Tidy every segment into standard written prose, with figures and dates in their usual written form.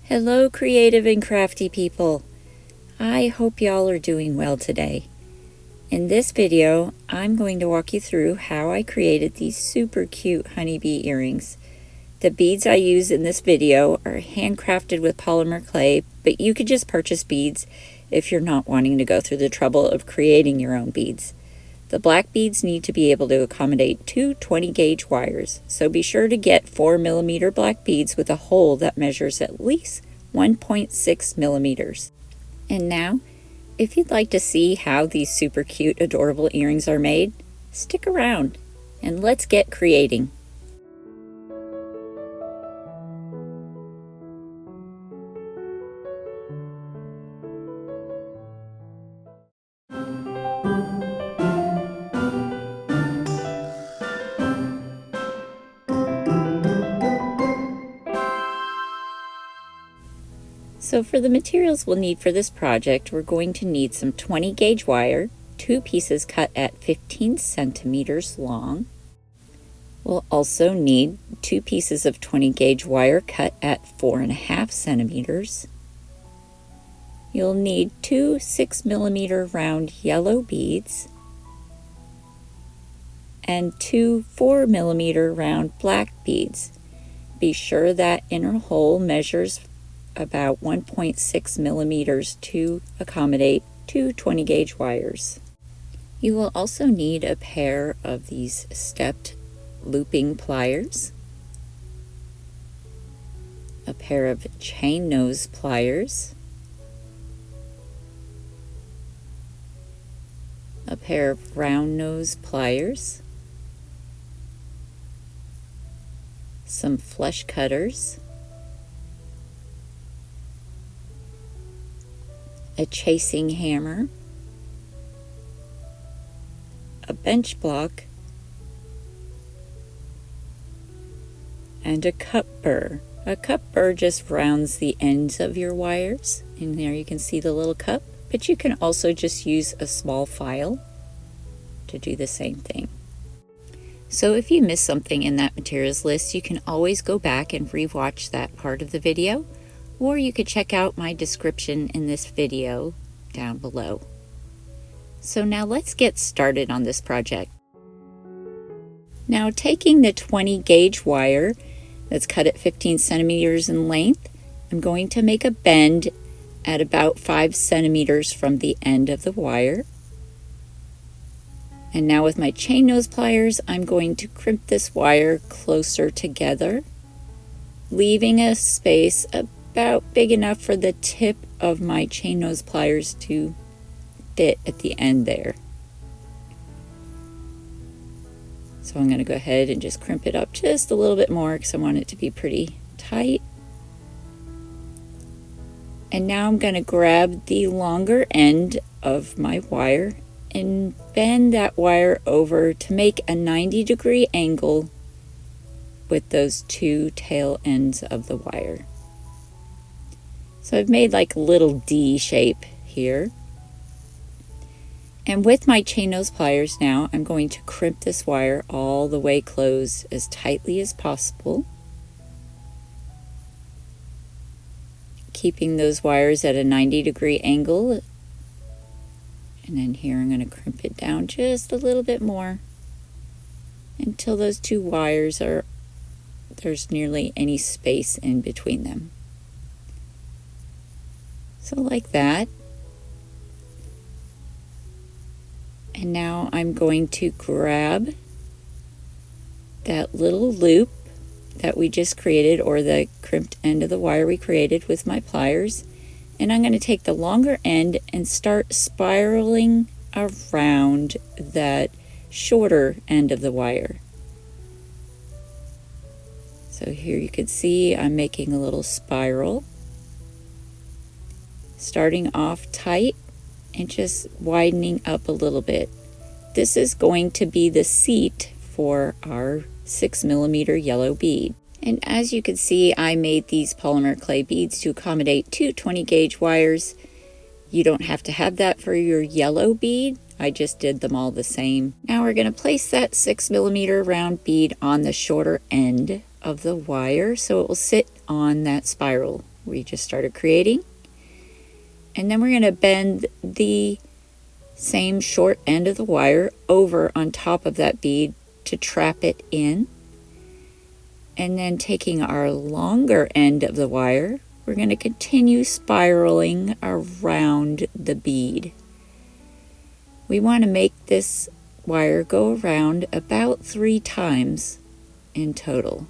Hello, creative and crafty people. I hope y'all are doing well today. In this video, I'm going to walk you through how I created these super cute honeybee earrings. The beads I use in this video are handcrafted with polymer clay, but you could just purchase beads if you're not wanting to go through the trouble of creating your own beads. The black beads need to be able to accommodate two 20-gauge wires, so be sure to get 4mm black beads with a hole that measures at least 1.6 millimeters. And now, if you'd like to see how these super cute, adorable earrings are made, stick around and let's get creating. So for the materials we'll need for this project, we're going to need some 20-gauge wire, 2 pieces cut at 15 centimeters long. We'll also need 2 pieces of 20-gauge wire cut at 4.5 centimeters. You'll need 2 6mm round yellow beads and 2 4mm round black beads. Be sure that inner hole measures about 1.6 millimeters to accommodate 2 20-gauge wires. You will also need a pair of these stepped looping pliers, a pair of chain nose pliers, a pair of round nose pliers, some flush cutters, a chasing hammer, a bench block, and a cup burr. A cup burr just rounds the ends of your wires, and there you can see the little cup, but you can also just use a small file to do the same thing. So if you missed something in that materials list, you can always go back and rewatch that part of the video, or you could check out my description in this video down below. So now let's get started on this project. Now, taking the 20-gauge wire that's cut at 15 centimeters in length, I'm going to make a bend at about 5 centimeters from the end of the wire. And now with my chain nose pliers, I'm going to crimp this wire closer together, leaving a space about big enough for the tip of my chain nose pliers to fit at the end there. So I'm going to go ahead and just crimp it up just a little bit more because I want it to be pretty tight. And now I'm going to grab the longer end of my wire and bend that wire over to make a 90-degree angle with those 2 tail ends of the wire. So I've made like a little D shape here. And with my chain nose pliers now, I'm going to crimp this wire all the way closed as tightly as possible, keeping those wires at a 90-degree angle. And then here I'm going to crimp it down just a little bit more until those 2 wires there's nearly any space in between them. So like that. And now I'm going to grab that little loop that we just created, or the crimped end of the wire we created with my pliers, and I'm going to take the longer end and start spiraling around that shorter end of the wire. So here you can see I'm making a little spiral, starting off tight and just widening up a little bit. This is going to be the seat for our 6mm yellow bead. And as you can see, I made these polymer clay beads to accommodate 2 20-gauge wires. You don't have to have that for your yellow bead. I just did them all the same. Now we're going to place that 6mm round bead on the shorter end of the wire so it will sit on that spiral. we just started creating. And then we're going to bend the same short end of the wire over on top of that bead to trap it in. And then taking our longer end of the wire, we're going to continue spiraling around the bead. We want to make this wire go around about 3 times in total.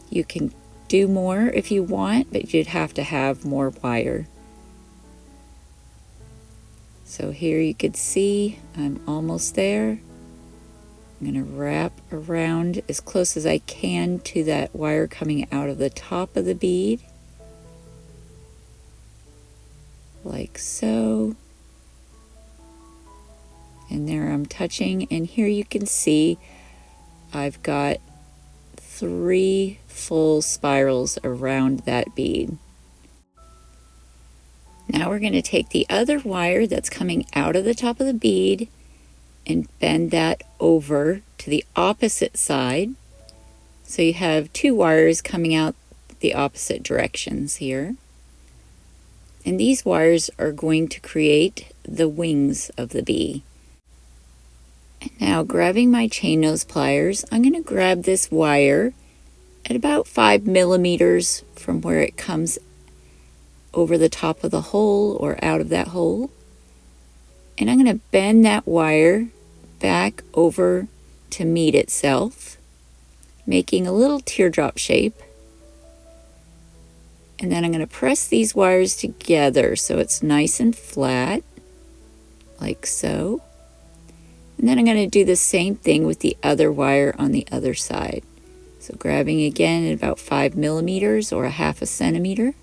You can do more if you want, but you'd have to have more wire. So here you could see I'm almost there. I'm going to wrap around as close as I can to that wire coming out of the top of the bead, like so. And there I'm touching, and here you can see I've got 3 full spirals around that bead. Now we're going to take the other wire that's coming out of the top of the bead and bend that over to the opposite side. So you have 2 wires coming out the opposite directions here. And these wires are going to create the wings of the bee. And now grabbing my chain nose pliers, I'm going to grab this wire at about 5 millimeters from where it comes over the top of the hole or out of that hole. And I'm going to bend that wire back over to meet itself, making a little teardrop shape. And then I'm going to press these wires together so it's nice and flat, like so. And then I'm going to do the same thing with the other wire on the other side. So grabbing again at about 5 millimeters or a half a centimeter.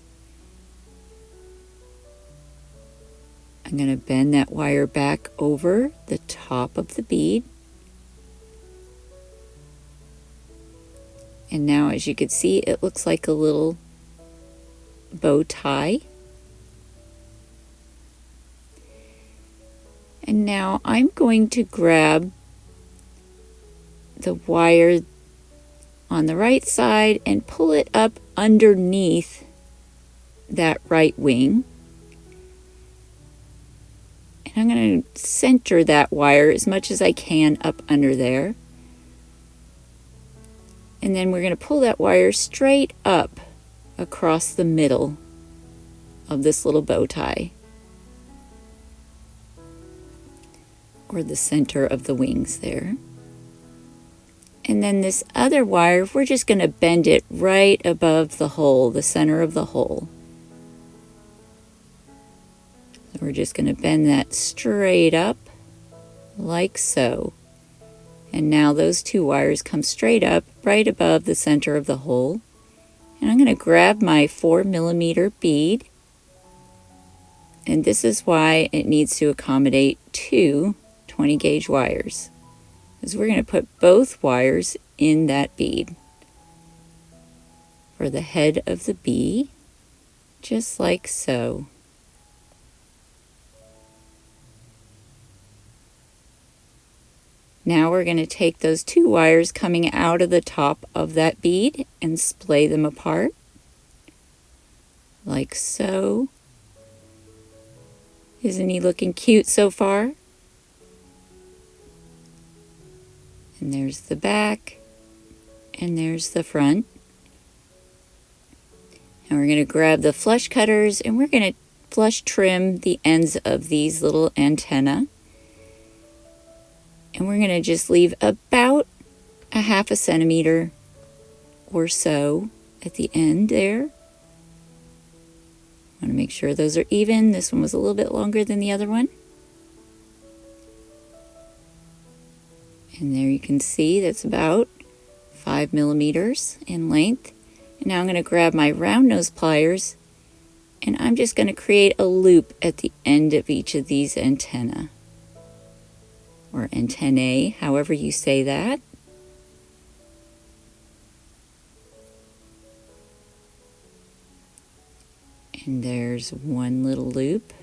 I'm going to bend that wire back over the top of the bead. And now, as you can see, it looks like a little bow tie. And now I'm going to grab the wire on the right side and pull it up underneath that right wing. And I'm going to center that wire as much as I can up under there. And then we're going to pull that wire straight up across the middle of this little bow tie, or the center of the wings there. And then this other wire, we're just going to bend it right above the hole, the center of the hole. So we're just going to bend that straight up, like so. And now those 2 wires come straight up, right above the center of the hole. And I'm going to grab my 4 millimeter bead. And this is why it needs to accommodate 2 20 gauge wires, because we're going to put both wires in that bead for the head of the bee, just like so. Now we're going to take those 2 wires coming out of the top of that bead and splay them apart, like so. Isn't he looking cute so far? And there's the back, and there's the front. And we're going to grab the flush cutters, and we're going to flush trim the ends of these little antennae. And we're going to just leave about a half a centimeter or so at the end there. I want to make sure those are even. This one was a little bit longer than the other one. And there you can see that's about 5 millimeters in length. And now I'm going to grab my round nose pliers, and I'm just going to create a loop at the end of each of these antennae, or antennae, however you say that. And there's one little loop,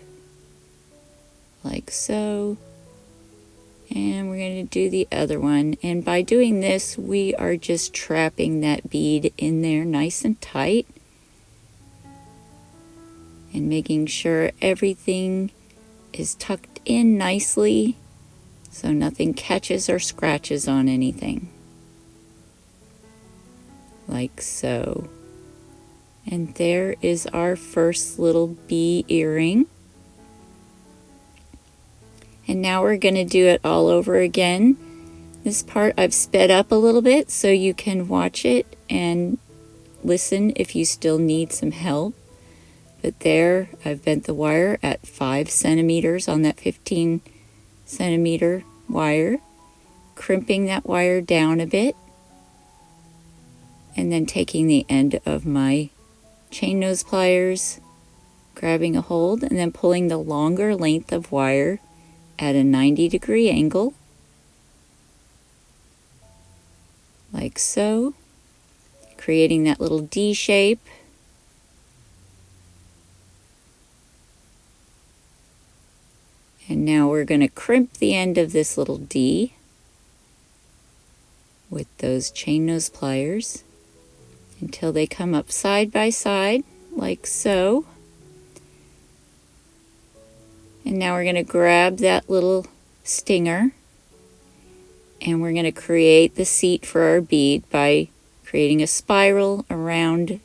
like so. And we're going to do the other one. And by doing this, we are just trapping that bead in there nice and tight. And making sure everything is tucked in nicely so nothing catches or scratches on anything. Like so. And there is our first little bee earring. And now we're going to do it all over again. This part I've sped up a little bit so you can watch it and listen if you still need some help. But there, I've bent the wire at 5 centimeters on that 15 centimeter wire, crimping that wire down a bit, and then taking the end of my chain nose pliers, grabbing a hold, and then pulling the longer length of wire at a 90-degree angle, like so, creating that little D shape. And now we're going to crimp the end of this little D with those chain nose pliers until they come up side by side, like so. And now we're going to grab that little stinger and we're going to create the seat for our bead by creating a spiral around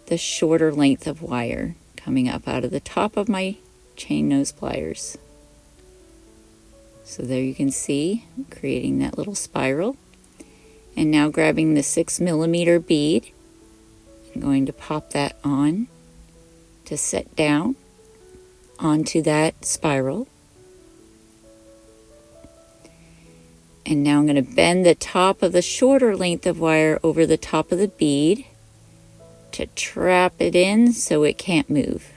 the shorter length of wire coming up out of the top of my chain nose pliers. So there you can see, creating that little spiral. And now grabbing the 6 millimeter bead, I'm going to pop that on to set down onto that spiral. And now I'm going to bend the top of the shorter length of wire over the top of the bead to trap it in so it can't move.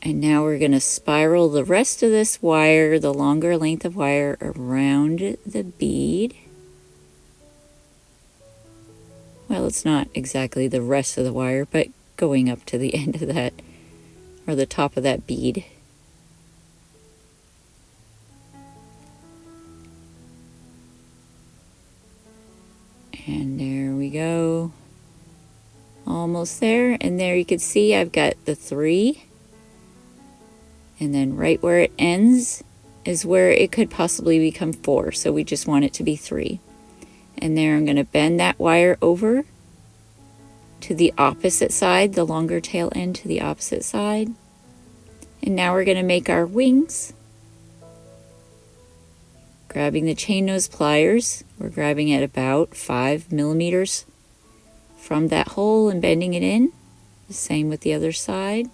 And now we're going to spiral the rest of this wire, the longer length of wire, around the bead. Well, it's not exactly the rest of the wire, but going up to the end of that, or the top of that bead. And there we go. Almost there. And there you can see I've got the 3. And then right where it ends is where it could possibly become 4. So we just want it to be 3. And there I'm going to bend that wire over to the opposite side, the longer tail end to the opposite side. And now we're going to make our wings. Grabbing the chain nose pliers, we're grabbing at about 5 millimeters from that hole and bending it in. The same with the other side.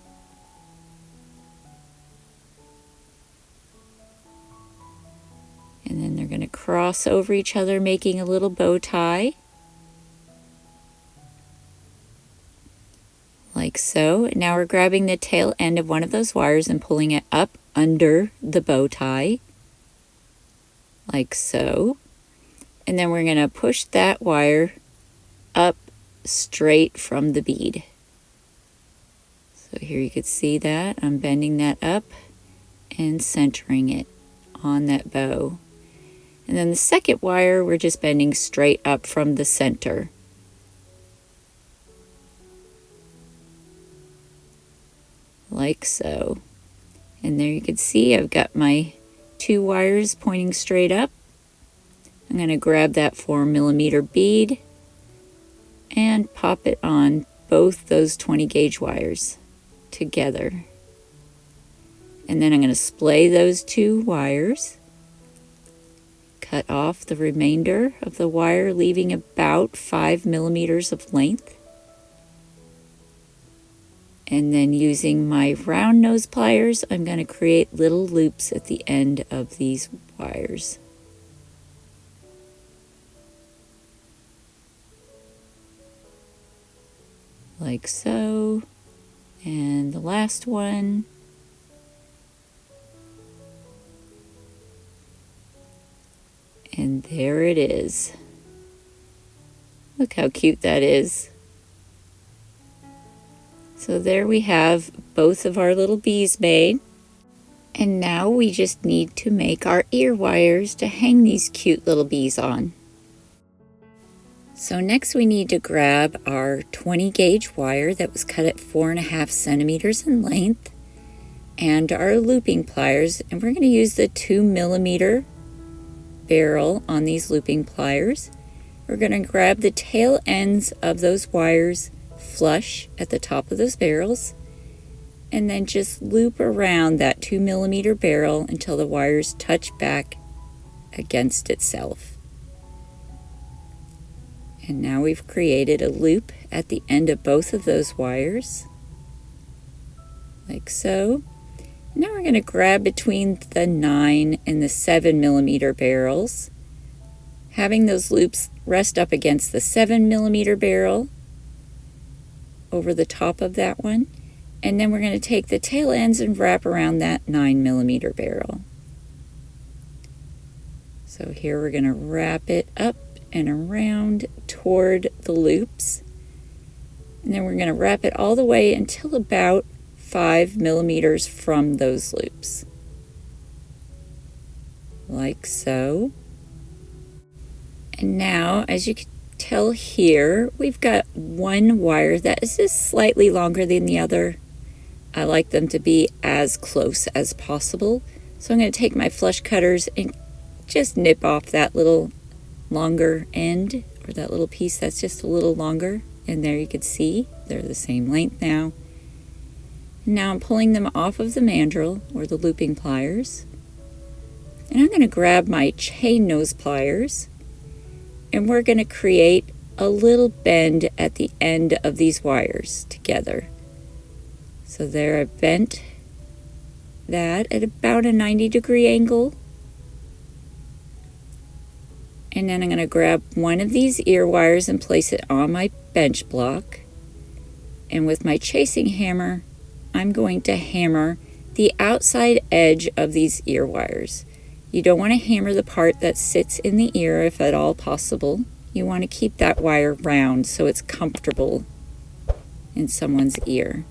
And then they're going to cross over each other, making a little bow tie. Like so. And now we're grabbing the tail end of one of those wires and pulling it up under the bow tie. Like so. And then we're going to push that wire up straight from the bead. So here you can see that. I'm bending that up and centering it on that bow. And then the second wire, we're just bending straight up from the center. Like so. And there you can see I've got my 2 wires pointing straight up. I'm going to grab that 4 millimeter bead and pop it on both those 20 gauge wires together. And then I'm going to splay those 2 wires, cut off the remainder of the wire, leaving about 5 millimeters of length. And then using my round nose pliers, I'm going to create little loops at the end of these wires. Like so. And the last one. And there it is. Look how cute that is. So there we have both of our little bees made. And now we just need to make our ear wires to hang these cute little bees on. So next we need to grab our 20 gauge wire that was cut at 4.5 centimeters in length and our looping pliers, and we're going to use the 2mm barrel on these looping pliers. We're going to grab the tail ends of those wires flush at the top of those barrels and then just loop around that 2mm barrel until the wires touch back against itself. And now we've created a loop at the end of both of those wires, like so. Now we're going to grab between the 9 and the 7mm barrels, having those loops rest up against the 7mm barrel over the top of that one. And then we're going to take the tail ends and wrap around that 9mm barrel. So here we're going to wrap it up and around toward the loops. And then we're going to wrap it all the way until about 5mm from those loops. Like so. And now, as you can tell here, we've got one wire that is just slightly longer than the other. I like them to be as close as possible. So I'm going to take my flush cutters and just nip off that little longer end, or that little piece that's just a little longer. And there you can see they're the same length now. Now I'm pulling them off of the mandrel, or the looping pliers. And I'm going to grab my chain nose pliers, and we're going to create a little bend at the end of these wires together. So there, I've bent that at about a 90-degree angle. And then I'm going to grab one of these ear wires and place it on my bench block. And with my chasing hammer, I'm going to hammer the outside edge of these ear wires. You don't want to hammer the part that sits in the ear if at all possible. You want to keep that wire round so it's comfortable in someone's ear.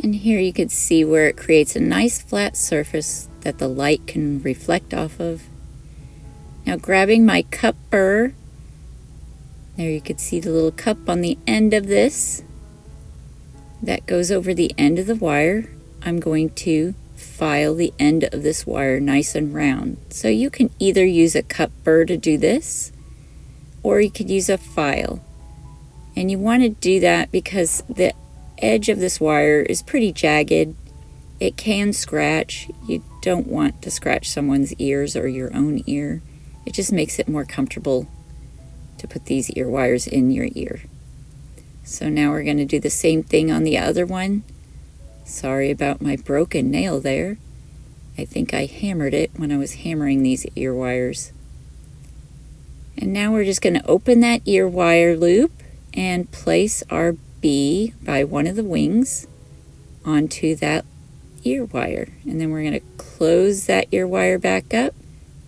And here you can see where it creates a nice flat surface that the light can reflect off of. Now grabbing my cup burr, there you can see the little cup on the end of this that goes over the end of the wire. I'm going to file the end of this wire nice and round. So you can either use a cup burr to do this, or you could use a file. And you want to do that because the edge of this wire is pretty jagged. It can scratch. You don't want to scratch someone's ears or your own ear. It just makes it more comfortable to put these ear wires in your ear. So now we're going to do the same thing on the other one. Sorry about my broken nail there. I think I hammered it when I was hammering these ear wires. And now we're just going to open that ear wire loop and place our bee by one of the wings onto that ear wire. And then we're going to close that ear wire back up.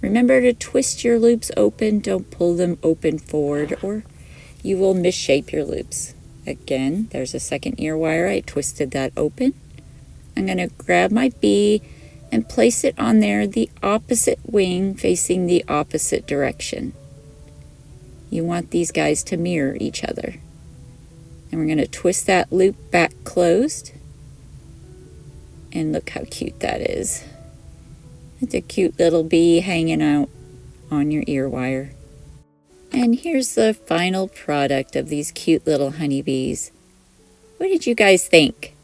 Remember to twist your loops open. Don't pull them open forward or you will misshape your loops. Again, there's a second ear wire. I twisted that open. I'm going to grab my bee and place it on there, the opposite wing facing the opposite direction. You want these guys to mirror each other. And we're going to twist that loop back closed. And look how cute that is. It's a cute little bee hanging out on your ear wire. And here's the final product of these cute little honeybees. What did you guys think?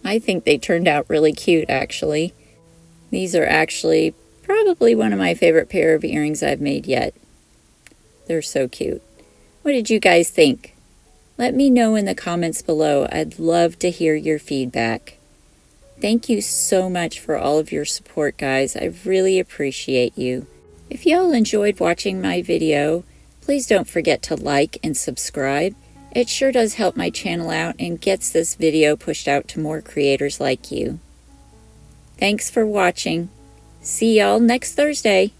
I think they turned out really cute, actually. These are actually probably one of my favorite pair of earrings I've made yet. They're so cute. What did you guys think? Let me know in the comments below. I'd love to hear your feedback. Thank you so much for all of your support, guys. I really appreciate you. If y'all enjoyed watching my video, please don't forget to like and subscribe. It sure does help my channel out and gets this video pushed out to more creators like you. Thanks for watching. See y'all next Thursday.